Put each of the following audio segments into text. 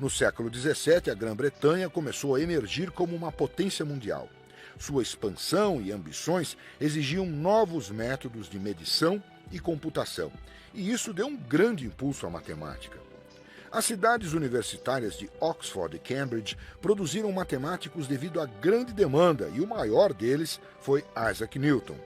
No século XVII, a Grã-Bretanha começou a emergir como uma potência mundial. Sua expansão e ambições exigiam novos métodos de medição e computação, e isso deu um grande impulso à matemática. As cidades universitárias de Oxford e Cambridge produziram matemáticos devido à grande demanda, e o maior deles foi Isaac Newton.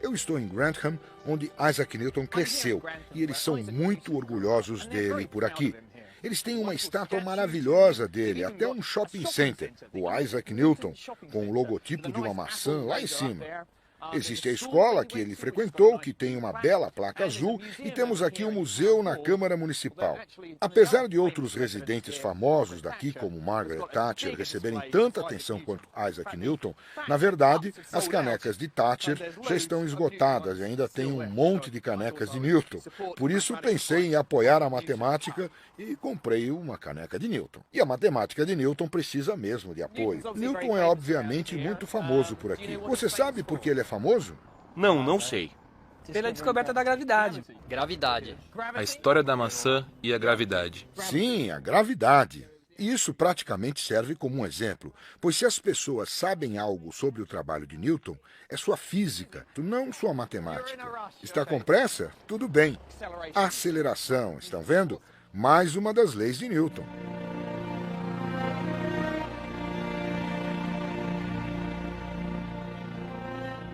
Eu estou em Grantham, onde Isaac Newton cresceu, e eles são muito orgulhosos dele por aqui. Eles têm uma estátua maravilhosa dele, até um shopping center, o Isaac Newton, com o logotipo de uma maçã lá em cima. Existe a escola que ele frequentou, que tem uma bela placa azul, e temos aqui um museu na Câmara Municipal. Apesar de outros residentes famosos daqui, como Margaret Thatcher, receberem tanta atenção quanto Isaac Newton, na verdade, as canecas de Thatcher já estão esgotadas e ainda tem um monte de canecas de Newton. Por isso pensei em apoiar a matemática e comprei uma caneca de Newton. E a matemática de Newton precisa mesmo de apoio. Newton é obviamente muito famoso por aqui. Você sabe por que ele é famoso? Não sei. Pela descoberta da gravidade. Gravidade. A história da maçã e a gravidade. Sim, a gravidade. E isso praticamente serve como um exemplo, pois se as pessoas sabem algo sobre o trabalho de Newton, é sua física, não sua matemática. Está com pressa? Tudo bem. Aceleração, estão vendo? Mais uma das leis de Newton.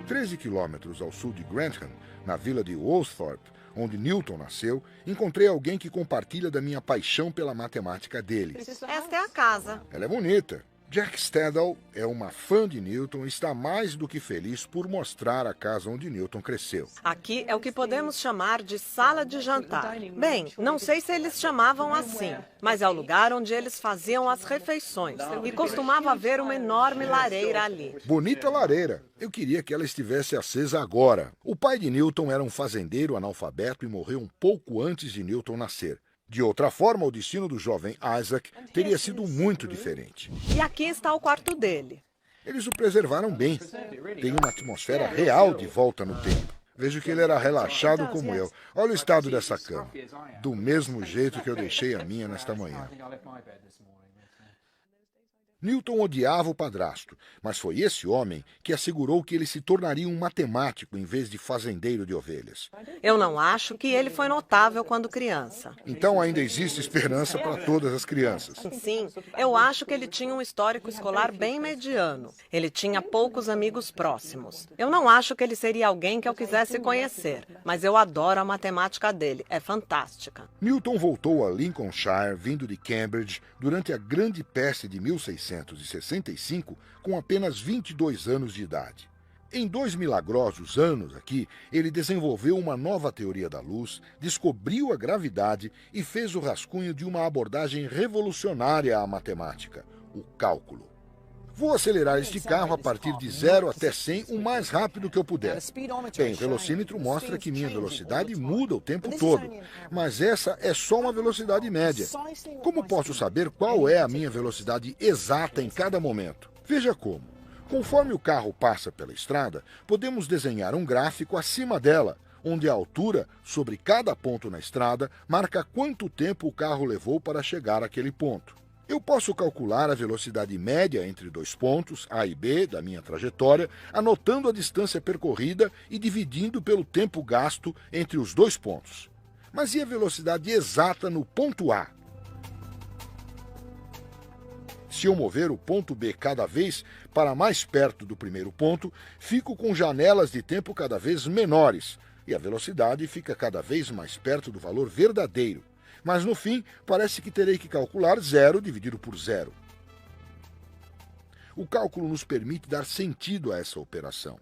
13 quilômetros ao sul de Grantham, na vila de Woolsthorpe, onde Newton nasceu, encontrei alguém que compartilha da minha paixão pela matemática dele. Esta é a casa. Ela é bonita. Jack Stadall é uma fã de Newton e está mais do que feliz por mostrar a casa onde Newton cresceu. Aqui é o que podemos chamar de sala de jantar. Bem, não sei se eles chamavam assim, mas é o lugar onde eles faziam as refeições. E costumava haver uma enorme lareira ali. Bonita lareira. Eu queria que ela estivesse acesa agora. O pai de Newton era um fazendeiro analfabeto e morreu um pouco antes de Newton nascer. De outra forma, o destino do jovem Isaac teria sido muito diferente. E aqui está o quarto dele. Eles o preservaram bem. Tem uma atmosfera real de volta no tempo. Vejo que ele era relaxado como eu. Olha o estado dessa cama. Do mesmo jeito que eu deixei a minha nesta manhã. Newton odiava o padrasto, mas foi esse homem que assegurou que ele se tornaria um matemático em vez de fazendeiro de ovelhas. Eu não acho que ele foi notável quando criança. Então ainda existe esperança para todas as crianças. Sim, eu acho que ele tinha um histórico escolar bem mediano. Ele tinha poucos amigos próximos. Eu não acho que ele seria alguém que eu quisesse conhecer, mas eu adoro a matemática dele, é fantástica. Newton voltou a Lincolnshire vindo de Cambridge durante a Grande Peste de 1665, com apenas 22 anos de idade. Em 2 milagrosos anos aqui, ele desenvolveu uma nova teoria da luz, descobriu a gravidade e fez o rascunho de uma abordagem revolucionária à matemática, o cálculo. Vou acelerar este carro a partir de 0 até 100 o mais rápido que eu puder. Bem, o velocímetro mostra que minha velocidade muda o tempo todo, mas essa é só uma velocidade média. Como posso saber qual é a minha velocidade exata em cada momento? Veja como. Conforme o carro passa pela estrada, podemos desenhar um gráfico acima dela, onde a altura sobre cada ponto na estrada marca quanto tempo o carro levou para chegar àquele ponto. Eu posso calcular a velocidade média entre dois pontos, A e B, da minha trajetória, anotando a distância percorrida e dividindo pelo tempo gasto entre os dois pontos. Mas e a velocidade exata no ponto A? Se eu mover o ponto B cada vez para mais perto do primeiro ponto, fico com janelas de tempo cada vez menores e a velocidade fica cada vez mais perto do valor verdadeiro. Mas no fim, parece que terei que calcular 0 dividido por 0. O cálculo nos permite dar sentido a essa operação.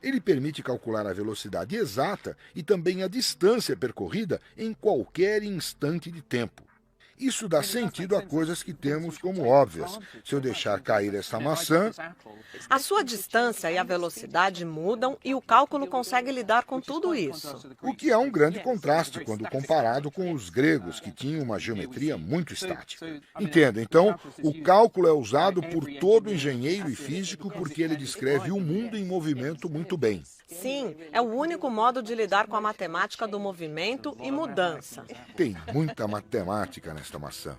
Ele permite calcular a velocidade exata e também a distância percorrida em qualquer instante de tempo. Isso dá sentido a coisas que temos como óbvias. Se eu deixar cair essa maçã, A sua distância e a velocidade mudam e o cálculo consegue lidar com tudo isso. o que é um grande contraste quando comparado com os gregos, que tinham uma geometria muito estática. Entenda, então, o cálculo é usado por todo engenheiro e físico porque ele descreve o mundo em movimento muito bem. Sim, é o único modo de lidar com a matemática do movimento e mudança. Tem muita matemática nesta maçã.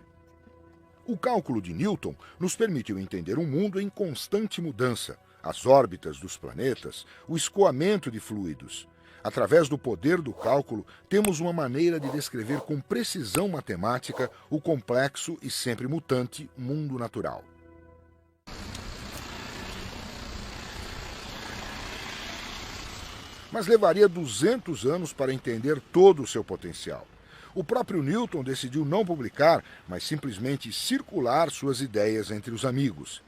O cálculo de Newton nos permitiu entender um mundo em constante mudança, as órbitas dos planetas, o escoamento de fluidos. Através do poder do cálculo, temos uma maneira de descrever com precisão matemática o complexo e sempre mutante mundo natural. Mas levaria 200 anos para entender todo o seu potencial. O próprio Newton decidiu não publicar, mas simplesmente circular suas ideias entre os amigos.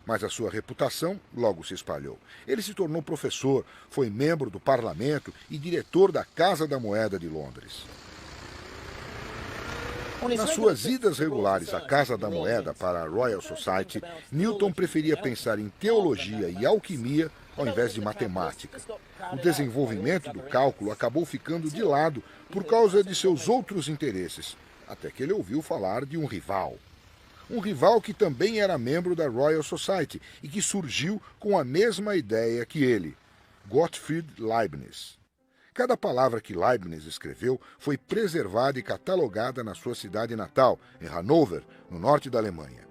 Mas a sua reputação logo se espalhou. Ele se tornou professor, foi membro do parlamento e diretor da Casa da Moeda de Londres. Nas suas idas regulares à Casa da Moeda para a Royal Society, Newton preferia pensar em teologia e alquimia ao invés de matemática. O desenvolvimento do cálculo acabou ficando de lado por causa de seus outros interesses, até que ele ouviu falar de um rival. Um rival que também era membro da Royal Society e que surgiu com a mesma ideia que ele, Gottfried Leibniz. Cada palavra que Leibniz escreveu foi preservada e catalogada na sua cidade natal, em Hannover, no norte da Alemanha.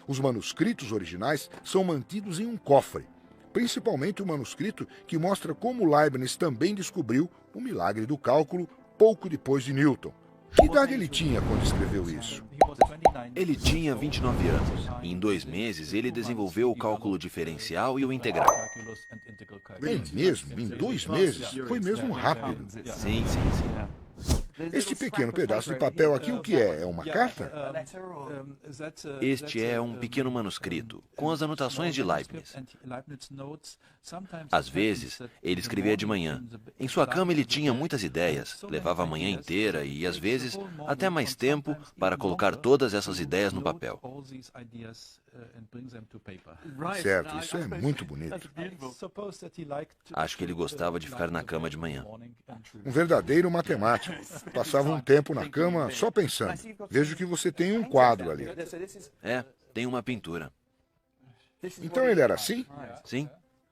Os manuscritos originais são mantidos em um cofre, principalmente o manuscrito que mostra como Leibniz também descobriu o milagre do cálculo pouco depois de Newton. Que idade ele tinha quando escreveu isso? Ele tinha 29 anos. Em 2 meses, ele desenvolveu o cálculo diferencial e o integral. É mesmo? Em 2 meses? Foi mesmo rápido. Sim. Este pequeno pedaço de papel aqui, o que é? É uma carta? Este é um pequeno manuscrito, com as anotações de Leibniz. Às vezes, ele escrevia de manhã. Em sua cama ele tinha muitas ideias, levava a manhã inteira e, às vezes, até mais tempo para colocar todas essas ideias no papel. Certo, isso é muito bonito. Acho que ele gostava de ficar na cama de manhã. Um verdadeiro matemático. Passava um tempo na cama só pensando. Vejo que você tem um quadro ali. É, tem uma pintura. Então ele era assim? Sim.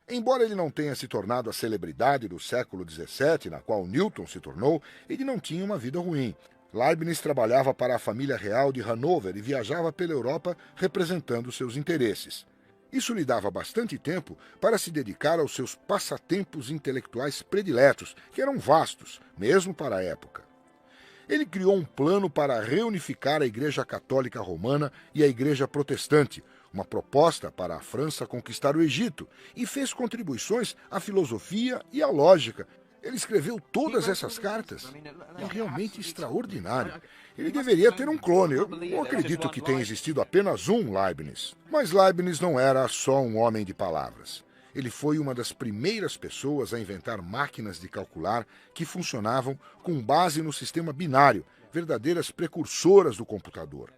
Embora ele não tenha se tornado a celebridade do século XVII, na qual Newton se tornou, ele não tinha uma vida ruim. Leibniz trabalhava para a família real de Hannover e viajava pela Europa representando seus interesses. Isso lhe dava bastante tempo para se dedicar aos seus passatempos intelectuais prediletos, que eram vastos, mesmo para a época. Ele criou um plano para reunificar a Igreja Católica Romana e a Igreja Protestante, uma proposta para a França conquistar o Egito, e fez contribuições à filosofia e à lógica. Ele escreveu todas essas cartas. É realmente extraordinário. Ele deveria ter um clone. Eu não acredito que tenha existido apenas um Leibniz. Mas Leibniz não era só um homem de palavras. Ele foi uma das primeiras pessoas a inventar máquinas de calcular que funcionavam com base no sistema binário, verdadeiras precursoras do computador.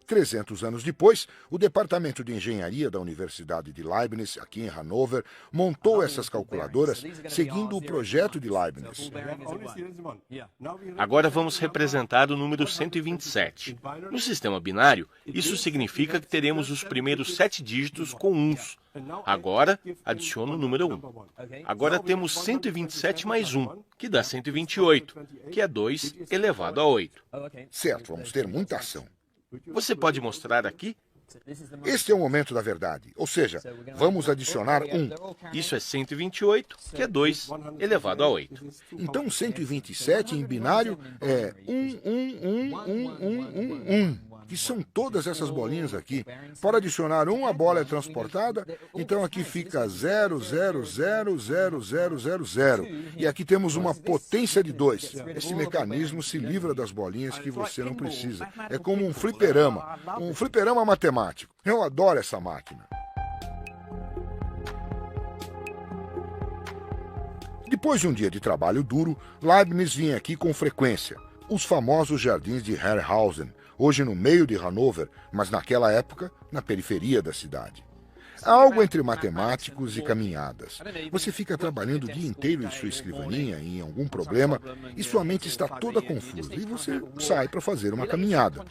300 anos depois, o Departamento de Engenharia da Universidade de Leibniz, aqui em Hannover, montou essas calculadoras seguindo o projeto de Leibniz. Agora vamos representar o número 127. No sistema binário, isso significa que teremos os primeiros 7 dígitos com uns. Agora, adiciona o número 1. Agora temos 127 mais 1, que dá 128, que é 2 elevado a 8. Certo, vamos ter muita ação. Você pode mostrar aqui? Este é o momento da verdade, ou seja, vamos adicionar 1. Isso é 128, que é 2 elevado a 8. Então 127 em binário é 1, que são todas essas bolinhas aqui. Para adicionar 1, a bola é transportada, então aqui fica 0, 0, 0, 0, 0, 0, 0. E aqui temos uma potência de 2. Esse mecanismo se livra das bolinhas que você não precisa. É como um fliperama matemático. Eu adoro essa máquina. Depois de um dia de trabalho duro, Leibniz vinha aqui com frequência. os famosos jardins de Herrenhausen, hoje no meio de Hannover, mas naquela época na periferia da cidade. Há algo entre matemáticos e caminhadas. Você fica trabalhando o dia inteiro em sua escrivaninha, em algum problema, e sua mente está toda confusa, e você sai para fazer uma caminhada.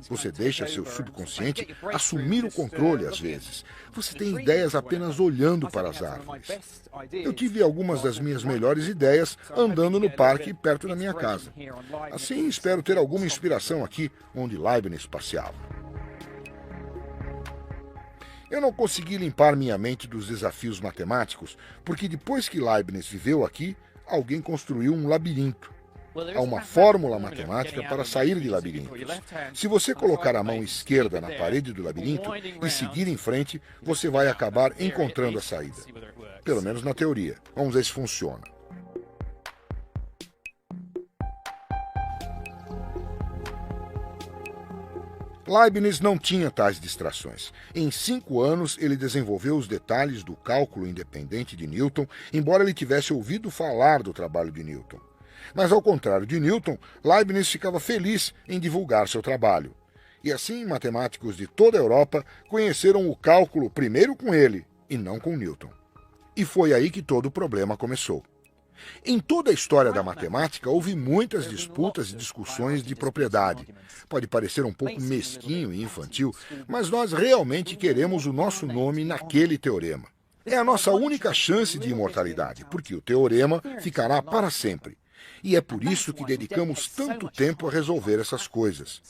Você deixa seu subconsciente assumir o controle às vezes. Você tem ideias apenas olhando para as árvores. Eu tive algumas das minhas melhores ideias andando no parque perto da minha casa. Assim, espero ter alguma inspiração aqui onde Leibniz passeava. Eu não consegui limpar minha mente dos desafios matemáticos, porque depois que Leibniz viveu aqui, alguém construiu um labirinto. Há uma fórmula matemática para sair de labirintos. Se você colocar a mão esquerda na parede do labirinto e seguir em frente, você vai acabar encontrando a saída. Pelo menos na teoria. Vamos ver se funciona. Leibniz não tinha tais distrações. Em 5 anos, ele desenvolveu os detalhes do cálculo independente de Newton, embora ele tivesse ouvido falar do trabalho de Newton. Mas, ao contrário de Newton, Leibniz ficava feliz em divulgar seu trabalho. E assim, matemáticos de toda a Europa conheceram o cálculo primeiro com ele, e não com Newton. E foi aí que todo o problema começou. Em toda a história da matemática, houve muitas disputas e discussões de propriedade. Pode parecer um pouco mesquinho e infantil, mas nós realmente queremos o nosso nome naquele teorema. É a nossa única chance de imortalidade, porque o teorema ficará para sempre. E é por isso que dedicamos tanto tempo a resolver essas coisas.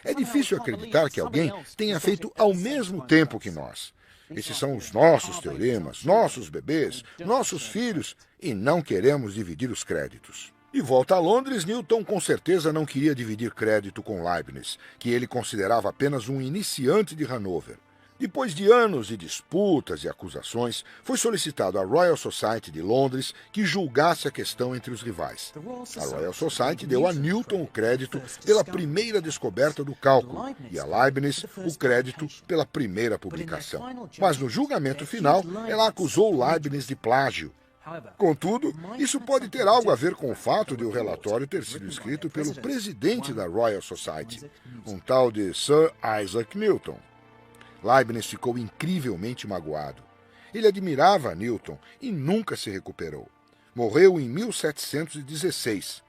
É difícil acreditar que alguém tenha feito ao mesmo tempo que nós. Esses são os nossos teoremas, nossos bebês, nossos filhos, e não queremos dividir os créditos. De volta a Londres, Newton com certeza não queria dividir crédito com Leibniz, que ele considerava apenas um iniciante de Hannover. Depois de anos de disputas e acusações, foi solicitado à Royal Society de Londres que julgasse a questão entre os rivais. A Royal Society deu a Newton o crédito pela primeira descoberta do cálculo e a Leibniz o crédito pela primeira publicação. Mas no julgamento final, ela acusou Leibniz de plágio. Contudo, isso pode ter algo a ver com o fato de o relatório ter sido escrito pelo presidente da Royal Society, um tal de Sir Isaac Newton. Leibniz ficou incrivelmente magoado. Ele admirava Newton e nunca se recuperou. Morreu em 1716.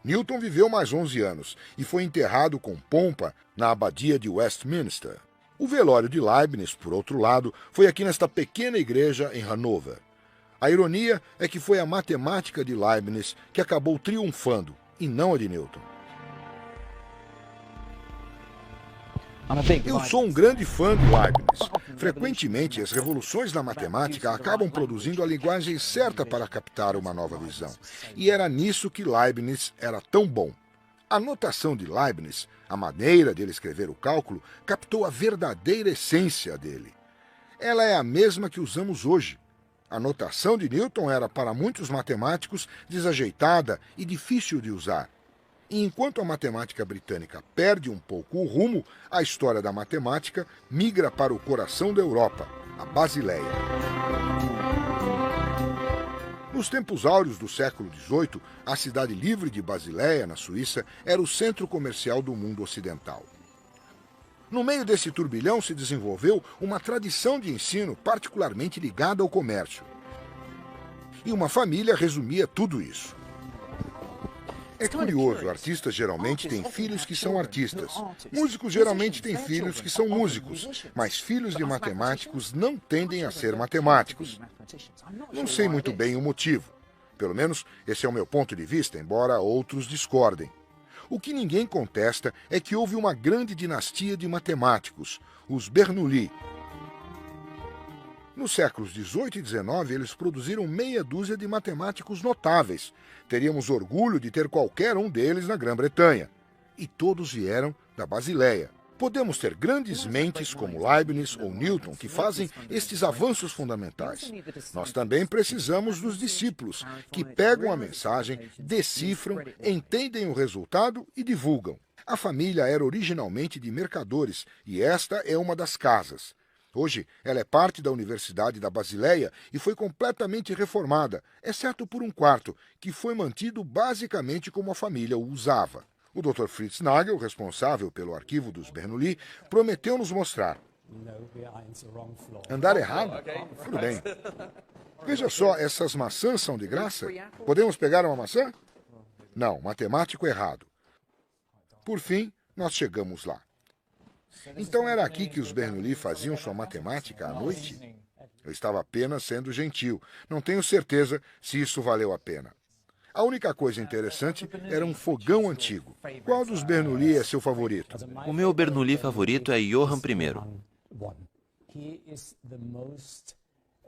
Newton viveu mais 11 anos e foi enterrado com pompa na abadia de Westminster. O velório de Leibniz, por outro lado, foi aqui nesta pequena igreja em Hannover. A ironia é que foi a matemática de Leibniz que acabou triunfando, e não a de Newton. Eu sou um grande fã de Leibniz. Frequentemente, as revoluções na matemática acabam produzindo a linguagem certa para captar uma nova visão. E era nisso que Leibniz era tão bom. A notação de Leibniz, a maneira de ele escrever o cálculo, captou a verdadeira essência dele. Ela é a mesma que usamos hoje. A notação de Newton era, para muitos matemáticos, desajeitada e difícil de usar. E enquanto a matemática britânica perde um pouco o rumo, a história da matemática migra para o coração da Europa, a Basileia. Nos tempos áureos do século XVIII, a cidade livre de Basileia, na Suíça, era o centro comercial do mundo ocidental. No meio desse turbilhão se desenvolveu uma tradição de ensino particularmente ligada ao comércio. E uma família resumia tudo isso. É curioso, artistas geralmente têm filhos que são artistas. Músicos geralmente têm filhos que são músicos, mas filhos de matemáticos não tendem a ser matemáticos. Não sei muito bem o motivo. Pelo menos esse é o meu ponto de vista, embora outros discordem. O que ninguém contesta é que houve uma grande dinastia de matemáticos, os Bernoulli. Nos séculos XVIII e XIX, eles produziram meia dúzia de matemáticos notáveis. Teríamos orgulho de ter qualquer um deles na Grã-Bretanha. E todos vieram da Basileia. Podemos ter grandes mentes como Leibniz ou Newton que fazem estes avanços fundamentais. Nós também precisamos dos discípulos, que pegam a mensagem, decifram, entendem o resultado e divulgam. A família era originalmente de mercadores e esta é uma das casas. Hoje, ela é parte da Universidade da Basileia e foi completamente reformada, exceto por um quarto, que foi mantido basicamente como a família o usava. O Dr. Fritz Nagel, responsável pelo arquivo dos Bernoulli, prometeu nos mostrar. Andar errado? Tudo bem. Veja só, essas maçãs são de graça? Podemos pegar uma maçã? Não, matemático errado. Por fim, nós chegamos lá. Então era aqui que os Bernoulli faziam sua matemática à noite? Eu estava apenas sendo gentil. Não tenho certeza se isso valeu a pena. A única coisa interessante era um fogão antigo. Qual dos Bernoulli é seu favorito? O meu Bernoulli favorito é Johann I.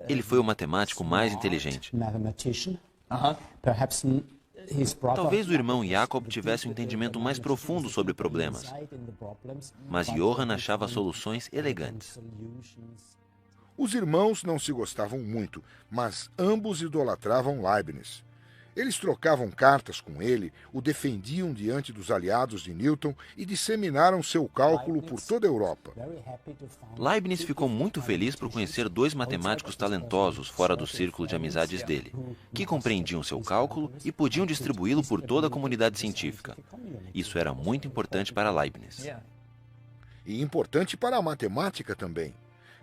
Ele foi o matemático mais inteligente. Talvez o irmão Jacob tivesse um entendimento mais profundo sobre problemas, mas Johann achava soluções elegantes. Os irmãos não se gostavam muito, mas ambos idolatravam Leibniz. Eles trocavam cartas com ele, o defendiam diante dos aliados de Newton e disseminaram seu cálculo por toda a Europa. Leibniz ficou muito feliz por conhecer dois matemáticos talentosos fora do círculo de amizades dele, que compreendiam seu cálculo e podiam distribuí-lo por toda a comunidade científica. Isso era muito importante para Leibniz. E importante para a matemática também.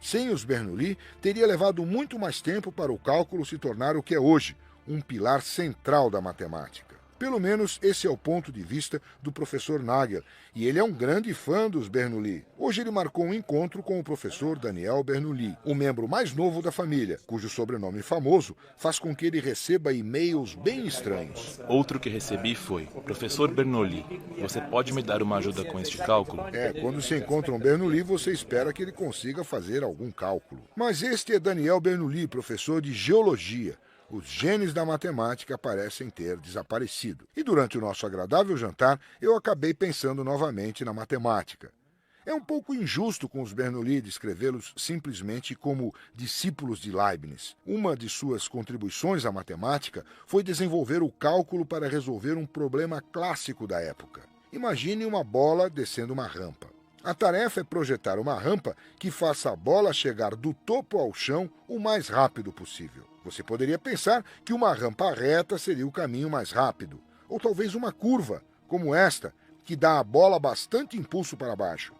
Sem os Bernoulli, teria levado muito mais tempo para o cálculo se tornar o que é hoje, um pilar central da matemática. Pelo menos esse é o ponto de vista do professor Nagel, e ele é um grande fã dos Bernoulli. Hoje ele marcou um encontro com o professor Daniel Bernoulli, o membro mais novo da família, cujo sobrenome famoso faz com que ele receba e-mails bem estranhos. Outro que recebi foi: Professor Bernoulli, você pode me dar uma ajuda com este cálculo? Quando se encontra um Bernoulli, você espera que ele consiga fazer algum cálculo. Mas este é Daniel Bernoulli, professor de geologia. Os genes da matemática parecem ter desaparecido. E durante o nosso agradável jantar, eu acabei pensando novamente na matemática. É um pouco injusto com os Bernoulli descrevê-los simplesmente como discípulos de Leibniz. Uma de suas contribuições à matemática foi desenvolver o cálculo para resolver um problema clássico da época. Imagine uma bola descendo uma rampa. A tarefa é projetar uma rampa que faça a bola chegar do topo ao chão o mais rápido possível. Você poderia pensar que uma rampa reta seria o caminho mais rápido, ou talvez uma curva, como esta, que dá à bola bastante impulso para baixo.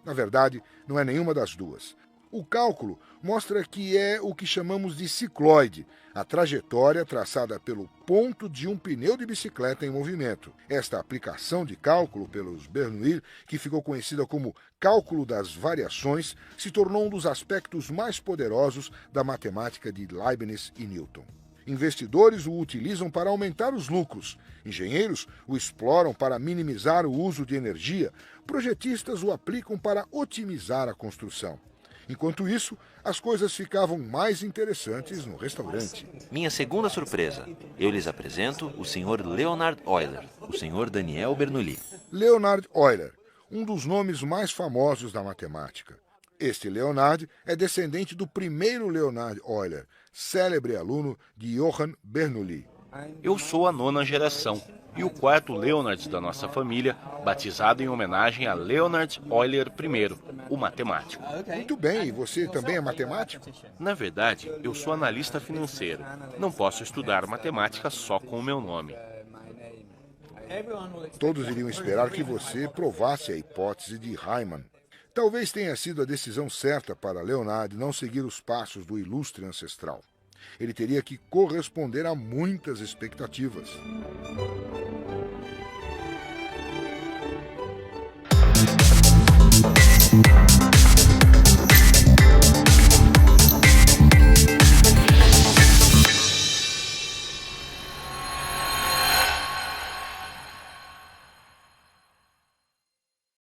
Na verdade, não é nenhuma das duas. O cálculo mostra que é o que chamamos de cicloide, a trajetória traçada pelo ponto de um pneu de bicicleta em movimento. Esta aplicação de cálculo pelos Bernoulli, que ficou conhecida como cálculo das variações, se tornou um dos aspectos mais poderosos da matemática de Leibniz e Newton. Investidores o utilizam para aumentar os lucros, engenheiros o exploram para minimizar o uso de energia, projetistas o aplicam para otimizar a construção. Enquanto isso, as coisas ficavam mais interessantes no restaurante. Minha segunda surpresa. Eu lhes apresento o Sr. Leonhard Euler, o Sr. Daniel Bernoulli. Leonhard Euler, um dos nomes mais famosos da matemática. Este Leonhard é descendente do primeiro Leonhard Euler, célebre aluno de Johann Bernoulli. Eu sou a 9ª geração e o 4º Leonhard da nossa família, batizado em homenagem a Leonhard Euler I, o matemático. Muito bem, e você também é matemático? Na verdade, eu sou analista financeiro. Não posso estudar matemática só com o meu nome. Todos iriam esperar que você provasse a hipótese de Riemann. Talvez tenha sido a decisão certa para Leonhard não seguir os passos do ilustre ancestral. Ele teria que corresponder a muitas expectativas.